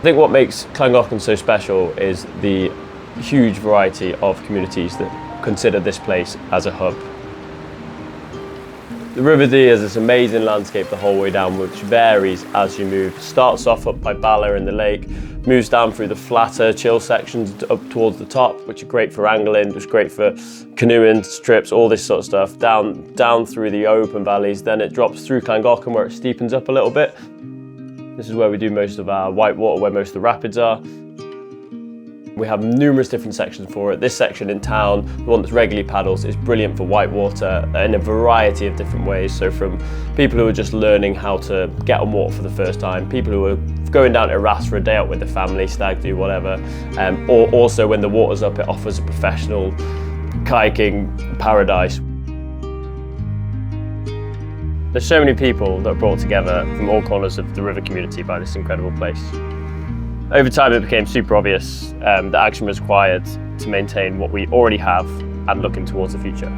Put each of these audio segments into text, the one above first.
I think what makes Llangollen so special is the huge variety of communities that consider this place as a hub. The River Dee has this amazing landscape the whole way down, which varies as you move. Starts off up by Bala in the lake, moves down through the flatter, chill sections up towards the top, which are great for angling, which is great for canoeing, trips, all this sort of stuff, down through the open valleys. Then it drops through Llangollen where it steepens up a little bit. This is where we do most of our white water, where most of the rapids are. We have numerous different sections for it. This section in town, the one that's regularly paddles, is brilliant for whitewater in a variety of different ways. So from people who are just learning how to get on water for the first time, people who are going down to a raft for a day out with the family, stag do, whatever, or also when the water's up, it offers a professional kayaking paradise. There's so many people that are brought together from all corners of the river community by this incredible place. Over time, it became super obvious that action was required to maintain what we already have and looking towards the future.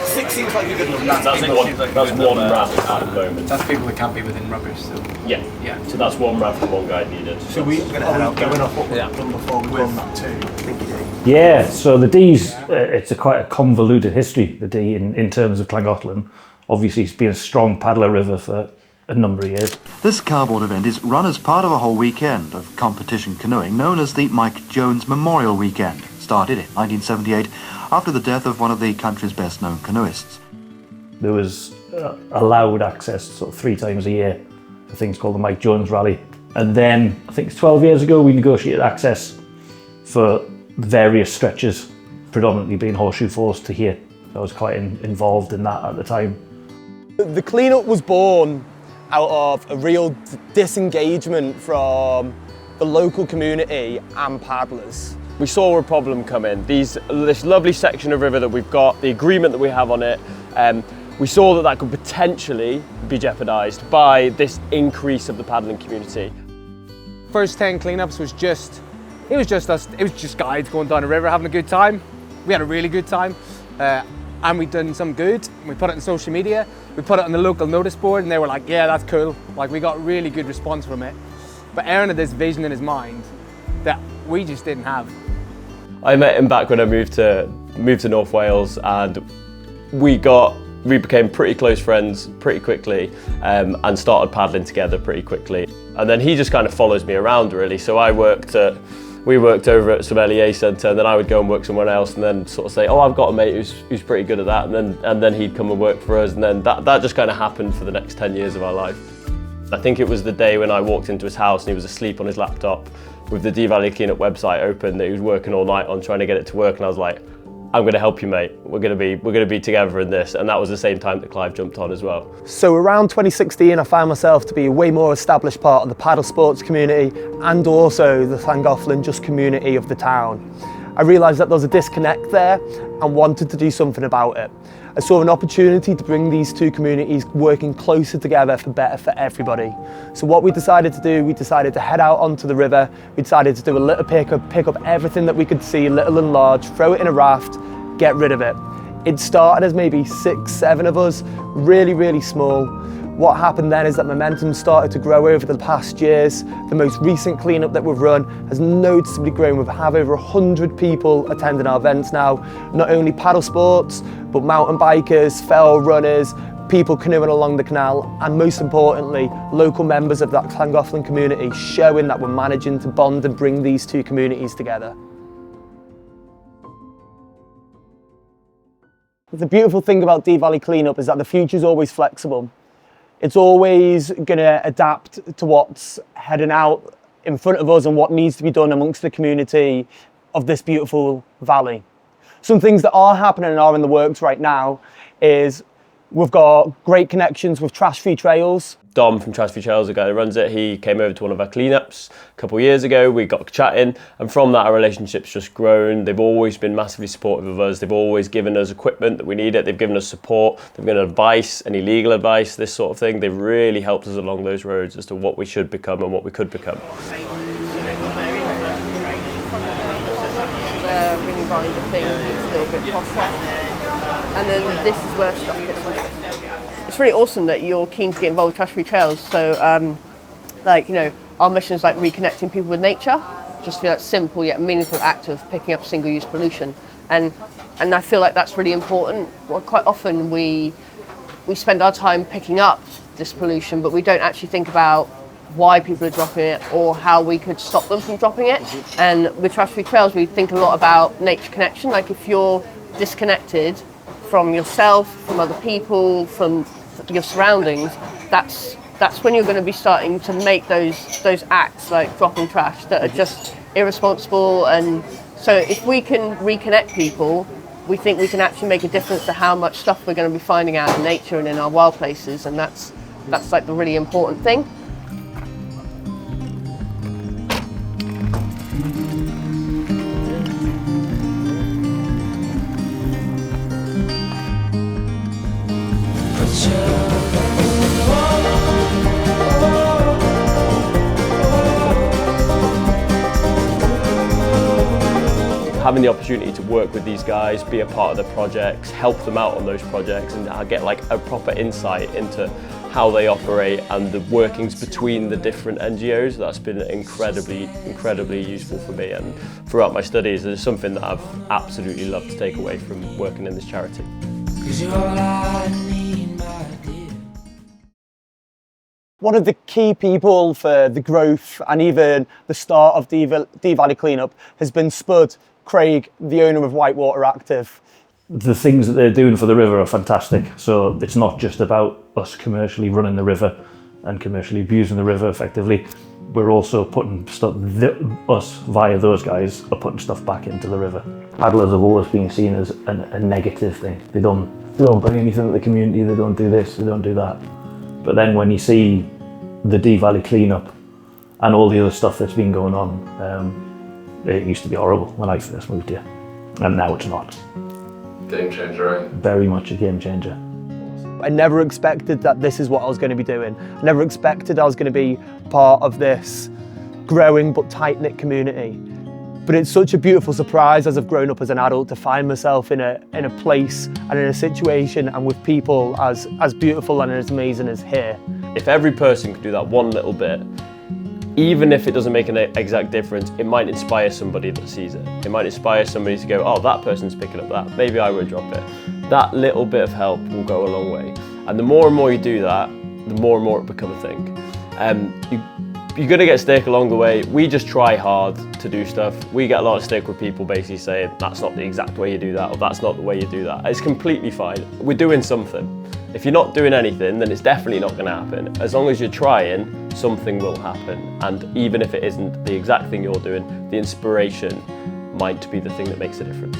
Six seems like a good number. That's one raft at the moment. That's people that can't be within rubbish. So. Yeah. So that's one raft and one guide needed. So we're going off what we've done before we run that too. Yeah, so the Dee's, it's quite a convoluted history, the Dee, in terms of Llangollen. Obviously, it's been a strong paddler river for a number of years. This cardboard event is run as part of a whole weekend of competition canoeing known as the Mike Jones Memorial Weekend. Started in 1978 after the death of one of the country's best-known canoeists. There was allowed access sort of 3 times a year to things called the Mike Jones Rally. And then, I think it's 12 years ago, we negotiated access for various stretches, predominantly being horseshoe force to here. I was quite involved in that at the time. The cleanup was born out of a real disengagement from the local community and paddlers. We saw a problem come in. This lovely section of river that we've got, the agreement that we have on it, we saw that could potentially be jeopardised by this increase of the paddling community. First 10 cleanups was just us, it was just guides going down the river having a good time. We had a really good time and we'd done some good. We put it on social media, we put it on the local notice board and they were like, yeah, that's cool. Like we got really good response from it. But Aaron had this vision in his mind that we just didn't have. I met him back when I moved to North Wales, and we became pretty close friends pretty quickly and started paddling together pretty quickly. And then he just kind of follows me around really. So we worked over at some LEA centre, and then I would go and work somewhere else and then sort of say, oh, I've got a mate who's pretty good at that, and then he'd come and work for us, and then that just kind of happened for the next 10 years of our life. I think it was the day when I walked into his house and he was asleep on his laptop with the Dee Valley Clean Up website open that he was working all night on trying to get it to work, and I was like, I'm going to help you, mate. We're going to be together in this. And that was the same time that Clive jumped on as well. So around 2016, I found myself to be a way more established part of the paddle sports community and also the Llangollen just community of the town. I realised that there was a disconnect there and wanted to do something about it. I saw an opportunity to bring these two communities working closer together for better for everybody. So what we decided to do, we decided to head out onto the river. We decided to do a little pick up everything that we could see, little and large, throw it in a raft, get rid of it. It started as maybe 6, 7 of us, really, really small. What happened then is that momentum started to grow over the past years. The most recent cleanup that we've run has noticeably grown. We have over 100 people attending our events now. Not only paddle sports, but mountain bikers, fell runners, people canoeing along the canal, and most importantly, local members of that Llangollen community, showing that we're managing to bond and bring these two communities together. The beautiful thing about Dee Valley Clean Up is that the future is always flexible. It's always going to adapt to what's heading out in front of us and what needs to be done amongst the community of this beautiful valley. Some things that are happening and are in the works right now is we've got great connections with Trash Free Trails. Dom from Trash Free Trails, the guy that runs it, he came over to one of our cleanups a couple of years ago. We got chatting, and from that our relationship's just grown. They've always been massively supportive of us. They've always given us equipment that we needed. They've given us support. They've given advice, any legal advice, this sort of thing. They've really helped us along those roads as to what we should become and what we could become. find a thing that's a little bit processed. And then this is where stuff gets mixed. It's really awesome that you're keen to get involved with trash-free trails. So, like, you know, our mission is like reconnecting people with nature. Just feel that simple yet meaningful act of picking up single-use pollution. And I feel like that's really important. Well, quite often we spend our time picking up this pollution, but we don't actually think about why people are dropping it or how we could stop them from dropping it. And with trash-free trails, we think a lot about nature connection. Like if you're disconnected from yourself, from other people, from your surroundings, that's when you're going to be starting to make those acts like dropping trash that are just irresponsible. And so if we can reconnect people, we think we can actually make a difference to how much stuff we're going to be finding out in nature and in our wild places, and that's like the really important thing. Having the opportunity to work with these guys, be a part of the projects, help them out on those projects, and get like a proper insight into how they operate and the workings between the different NGOs, that's been incredibly useful for me. And throughout my studies, it's something that I've absolutely loved to take away from working in this charity. One of the key people for the growth and even the start of Dee Valley Clean Up has been Spud, Craig, the owner of Whitewater Active. The things that they're doing for the river are fantastic. So it's not just about us commercially running the river and commercially abusing the river effectively. We're also putting stuff, us via those guys are putting stuff back into the river. Paddlers have always been seen as a negative thing. They don't bring anything to the community, they don't do this, they don't do that. But then when you see the Dee Valley Clean Up and all the other stuff that's been going on, it used to be horrible when I first moved here, and now it's not. Game changer, right? Very much a game changer. I never expected that this is what I was going to be doing. I never expected I was going to be part of this growing but tight-knit community. But it's such a beautiful surprise as I've grown up as an adult to find myself in a place and in a situation and with people as beautiful and as amazing as here. If every person could do that one little bit, even if it doesn't make an exact difference, it might inspire somebody that sees it. It might inspire somebody to go, oh, that person's picking up that, maybe I would drop it. That little bit of help will go a long way. And the more you do that, the more and more it becomes a thing. You're gonna get stick along the way. We just try hard to do stuff. We get a lot of stick with people basically saying, that's not the exact way you do that, or that's not the way you do that. It's completely fine. We're doing something. If you're not doing anything, then it's definitely not going to happen. As long as you're trying, something will happen. And even if it isn't the exact thing you're doing, the inspiration might be the thing that makes a difference.